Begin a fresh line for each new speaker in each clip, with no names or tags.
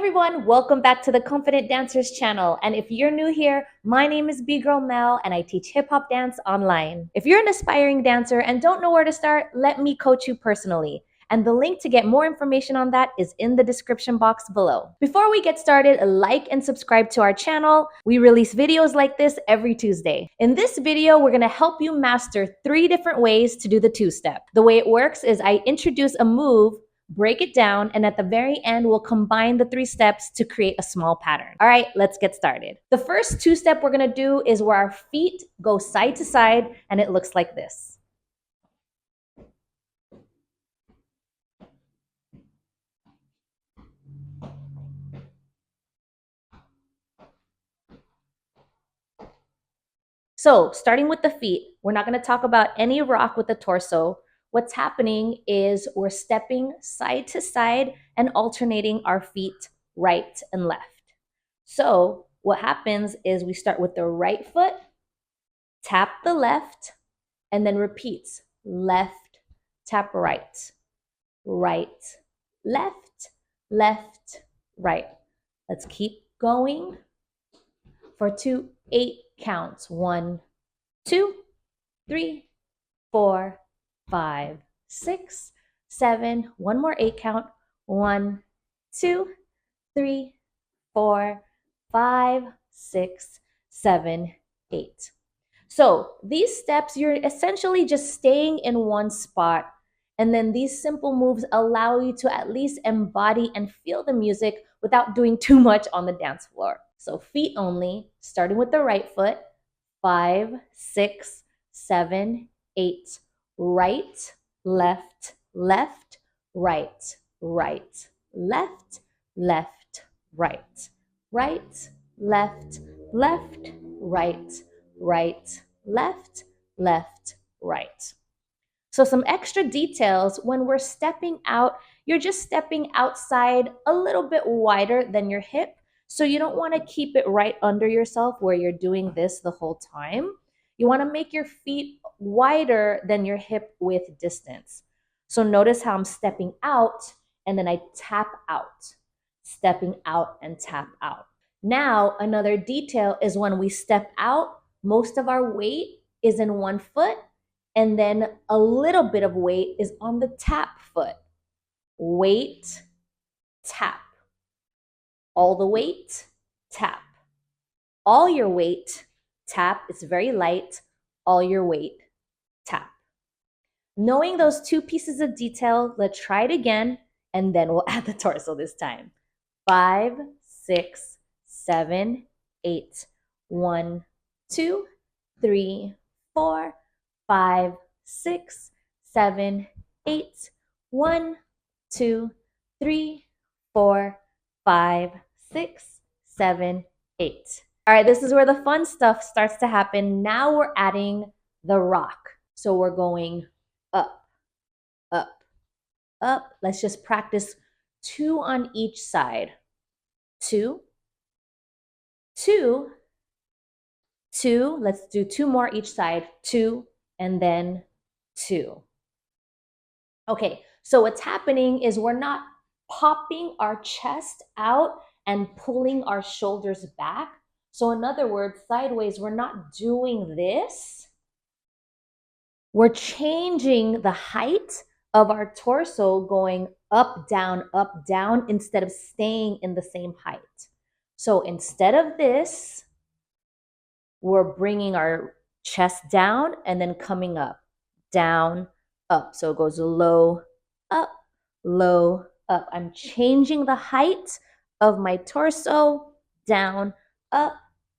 everyone, welcome back to the Confident Dancers channel. And if you're new here, my name is B-Girl Mel and I teach hip hop dance online. If you're an aspiring dancer and don't know where to start, let me coach you personally. And the link to get more information on that is in the description box below. Before we get started, like and subscribe to our channel. We release videos like this every Tuesday. In this video, we're gonna help you master 3 different ways to do the two-step. The way it works is I introduce a move, break it down, and at the very end, we'll combine the 3 steps to create a small pattern. All right, let's get started. The first 2-step we're gonna do is where our feet go side to side, and it looks like this. So starting with the feet, we're not gonna talk about any rock with the torso. What's happening is we're stepping side to side and alternating our feet right and left. So what happens is we start with the right foot, tap the left, and then repeats. Left, tap right, right, left, left, right. Let's keep going for 2 8 counts. 1, 2, 3, 4, 5, 6, 7. One more 8 count. 1, 2, 3, 4, 5, 6, 7, 8. So these steps, you're essentially just staying in one spot. And then these simple moves allow you to at least embody and feel the music without doing too much on the dance floor. So feet only, starting with the right foot. 5, 6, 7, 8. Right, left, left, right, right, left, left, right, right, left, left, right, right, left, left, right. So some extra details: when we're stepping out, you're just stepping outside a little bit wider than your hip. So you don't want to keep it right under yourself where you're doing this the whole time. You want to make your feet wider than your hip width distance. So notice how I'm stepping out and then I tap out, stepping out and tap out. Now, another detail is when we step out, most of our weight is in one foot, and then a little bit of weight is on the tap foot. Weight, tap. All the weight, tap. All your weight, tap. It's very light. All your weight, tap. Knowing those 2 pieces of detail, let's try it again, and then we'll add the torso this time. 5, 6, 7, 8. 1, 2, 3, 4, 5, 6, 7, 8. 1, 2, 3, 4, 5, 6, 7, 8. All right, this is where the fun stuff starts to happen. Now we're adding the rock. So we're going up, up, up. Let's just practice 2 on each side. 2, 2, 2. Let's do 2 more each side. 2, and then 2. Okay, so what's happening is we're not popping our chest out and pulling our shoulders back. So in other words, sideways, we're not doing this. We're changing the height of our torso, going up, down, instead of staying in the same height. So instead of this, we're bringing our chest down and then coming up, down, up. So it goes low, up, low, up. I'm changing the height of my torso, down, up,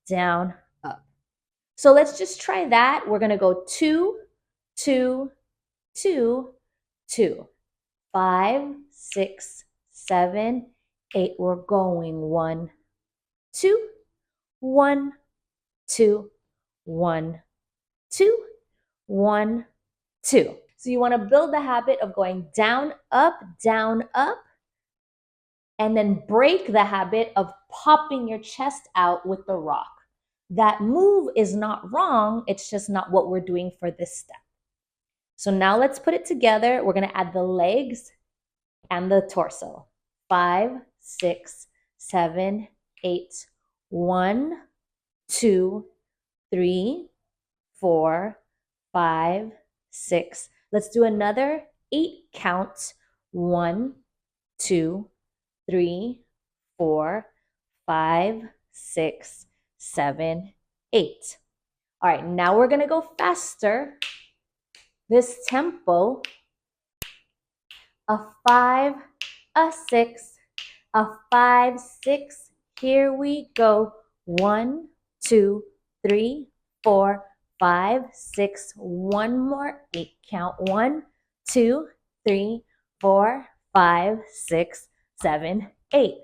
down, up. So let's just try that. We're gonna go 2, 2, 2, 2. 5, 6, 7, 8. We're going 1, 2, 1, 2, 1, 2, 1, 2. So you want to build the habit of going down, up, and then break the habit of popping your chest out with the rock. That move is not wrong, it's just not what we're doing for this step. So now let's put it together. We're going to add the legs and the torso. 5, 6, 7, 8. 1, 2, 3, 4, 5, 6. Let's do another 8 counts. 1, 2, 3, 4, 5, 6, 7, 8. All right, now we're gonna go faster. This tempo, a 5, a 6, a 5, 6. Here we go. 1, 2, 3, 4, 5, 6. One more 8 count. 1, 2, 3, 4, 5, 6, 7, 8.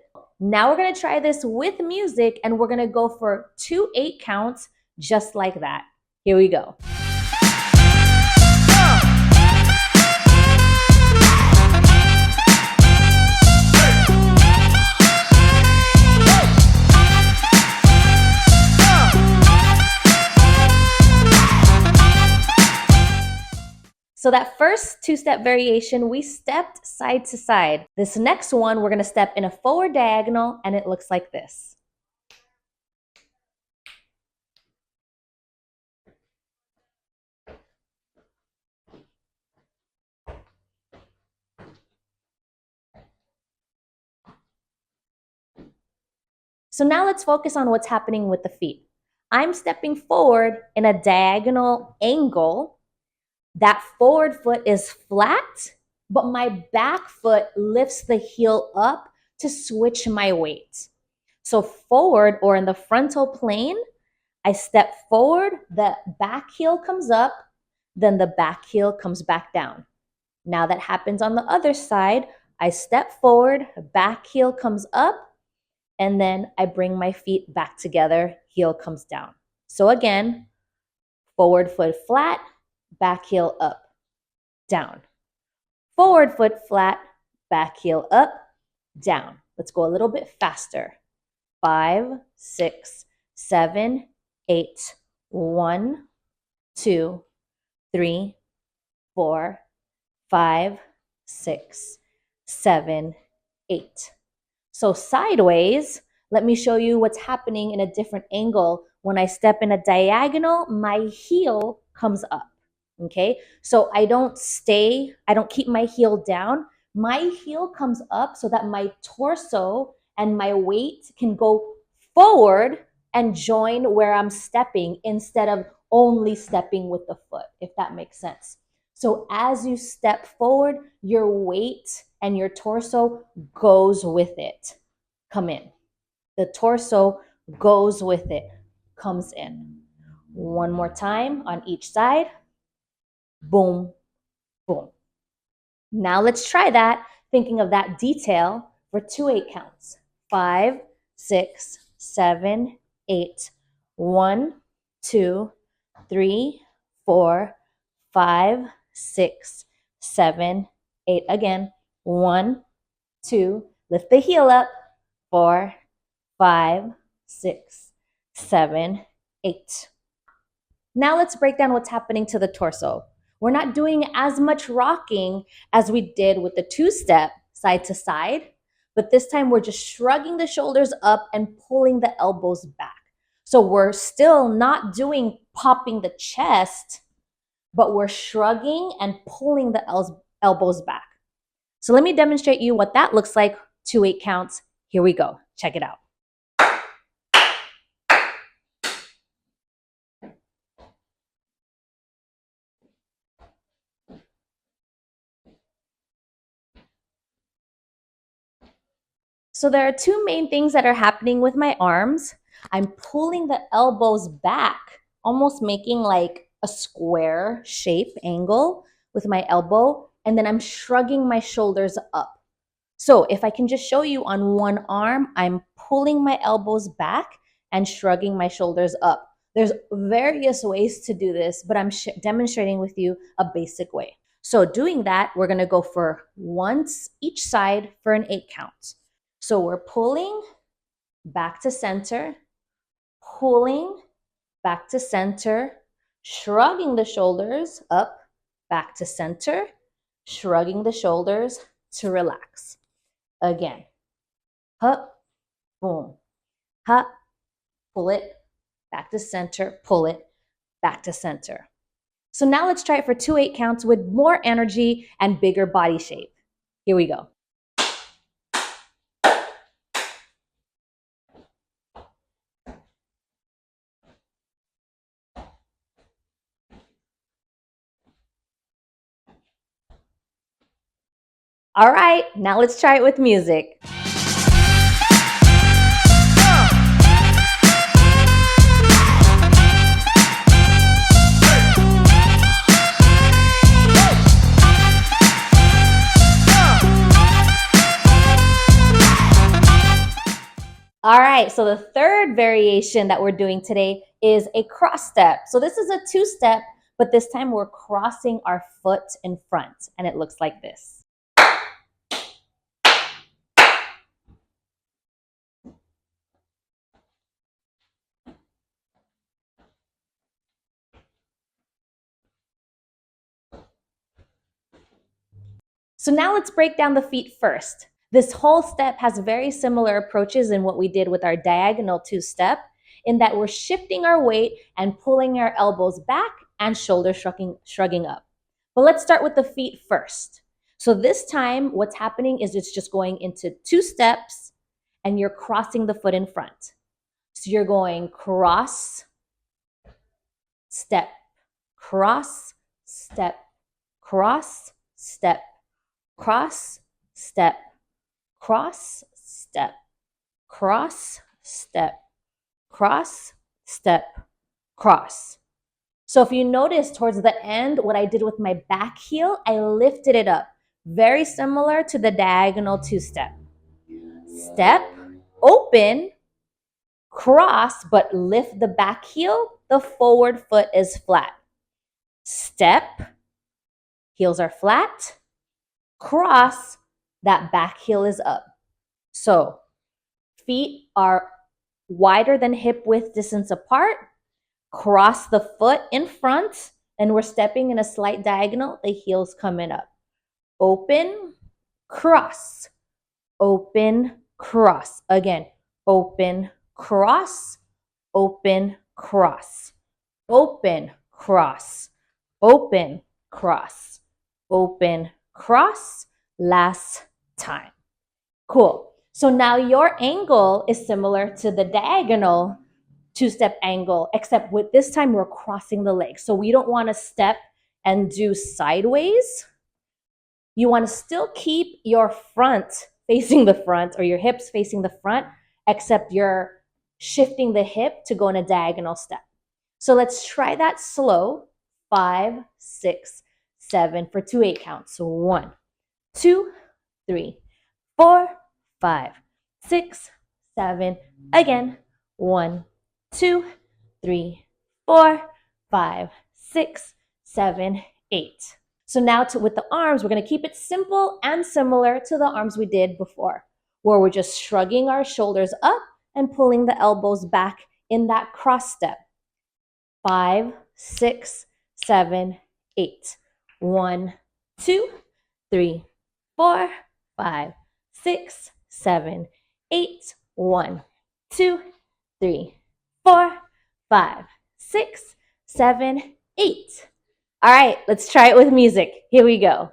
Now we're gonna try this with music and we're gonna go for 2 8 counts just like that. Here we go. So that first 2-step variation, we stepped side to side. This next one, we're gonna step in a forward diagonal and it looks like this. So now let's focus on what's happening with the feet. I'm stepping forward in a diagonal angle. That forward foot is flat, but my back foot lifts the heel up to switch my weight. So forward or in the frontal plane, I step forward, the back heel comes up, then the back heel comes back down. Now that happens on the other side. I step forward, back heel comes up, and then I bring my feet back together, heel comes down. So again, forward foot flat, back heel up, down. Forward foot flat, back heel up, down. Let's go a little bit faster. 5, 6, 7, 8. 1, 2, 3, 4, 5, 6, 7, 8. So sideways, let me show you what's happening in a different angle. When I step in a diagonal, my heel comes up, okay? So I don't keep my heel down. My heel comes up so that my torso and my weight can go forward and join where I'm stepping instead of only stepping with the foot, if that makes sense. So as you step forward, your weight and your torso goes with it. Come in. The torso goes with it, comes in. One more time on each side. Boom, boom. Now let's try that, thinking of that detail for 2 8 counts. 5, 6, 7, 8. 1, 2, 3, 4, 5, 6, 7, 8. Again. 1, 2. Lift the heel up. 4, 5, 6, 7, 8. Now let's break down what's happening to the torso. We're not doing as much rocking as we did with the 2-step side to side, but this time we're just shrugging the shoulders up and pulling the elbows back. So we're still not doing popping the chest, but we're shrugging and pulling the elbows back. So let me demonstrate you what that looks like. 2 8 counts. Here we go. Check it out. So there are 2 main things that are happening with my arms. I'm pulling the elbows back, almost making like a square shape angle with my elbow, and then I'm shrugging my shoulders up. So if I can just show you on one arm, I'm pulling my elbows back and shrugging my shoulders up. There's various ways to do this, but I'm demonstrating with you a basic way. So doing that, we're gonna go for once each side for an 8 count. So we're pulling back to center, pulling back to center, shrugging the shoulders up, back to center, shrugging the shoulders to relax. Again, up, boom. Ha, pull it, back to center, pull it, back to center. So now let's try it for 2 8 counts with more energy and bigger body shape. Here we go. All right, now let's try it with music. All right, so the third variation that we're doing today is a cross step. So this is a 2-step, but this time we're crossing our foot in front, and it looks like this. So now let's break down the feet first. This whole step has very similar approaches in what we did with our diagonal 2-step, in that we're shifting our weight and pulling our elbows back and shoulders shrugging up. But let's start with the feet first. So this time, what's happening is it's just going into 2 steps and you're crossing the foot in front. So you're going cross, step, cross, step, cross, step, cross, step, cross, step, cross, step, cross, step, cross. So if you notice towards the end, what I did with my back heel, I lifted it up. Very similar to the diagonal 2-step. Step, open, cross, but lift the back heel. The forward foot is flat. Step, heels are flat. Cross, that back heel is up. So feet are wider than hip width distance apart. Cross the foot in front, and we're stepping in a slight diagonal. The heels coming up. Open, cross, open, cross. Again, open, cross, open, cross, open, cross, open, cross, open, cross. Last time. Cool. So now your angle is similar to the diagonal 2-step angle, except with this time we're crossing the legs. So we don't want to step and do sideways. You want to still keep your front facing the front or your hips facing the front, except you're shifting the hip to go in a diagonal step. So let's try that slow. 5, 6, 7 for 2 8 counts. So 1, 2, 3, 4, 5, 6, 7. Again. 1, 2, 3, 4, 5, 6, 7, 8. So now with the arms, we're going to keep it simple and similar to the arms we did before, where we're just shrugging our shoulders up and pulling the elbows back in that cross step. 5, 6, 7, 8. 1, 2, 3, 4, 5, 6, 7, 8. 1, 2, 3, 4, 5, 6, 7, 8. All right, let's try it with music. Here we go.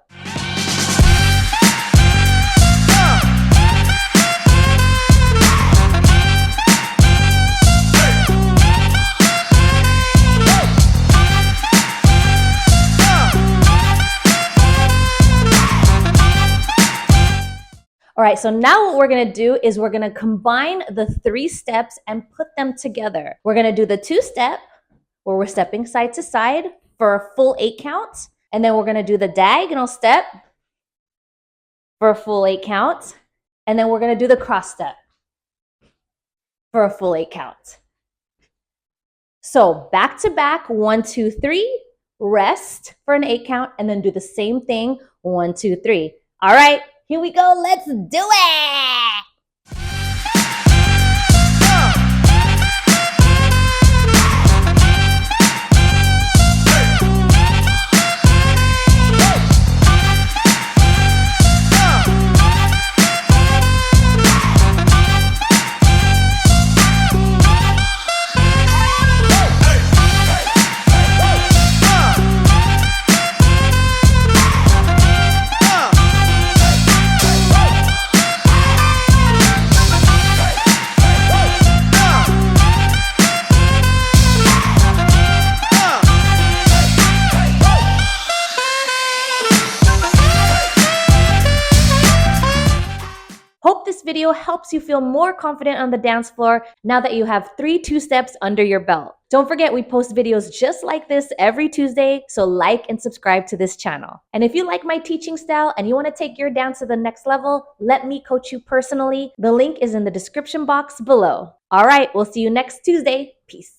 All right, so now what we're gonna do is we're gonna combine the 3 steps and put them together. We're gonna do the 2-step, where we're stepping side to side for a full 8 count. And then we're gonna do the diagonal step for a full 8 count. And then we're gonna do the cross step for a full 8 count. So back to back, 1, 2, 3, rest for an 8 count, and then do the same thing, 1, 2, 3. All right. Here we go. Let's do it. Hope this video helps you feel more confident on the dance floor now that you have 3 two-steps under your belt. Don't forget, we post videos just like this every Tuesday, so like and subscribe to this channel. And if you like my teaching style and you want to take your dance to the next level, let me coach you personally. The link is in the description box below. All right, we'll see you next Tuesday. Peace.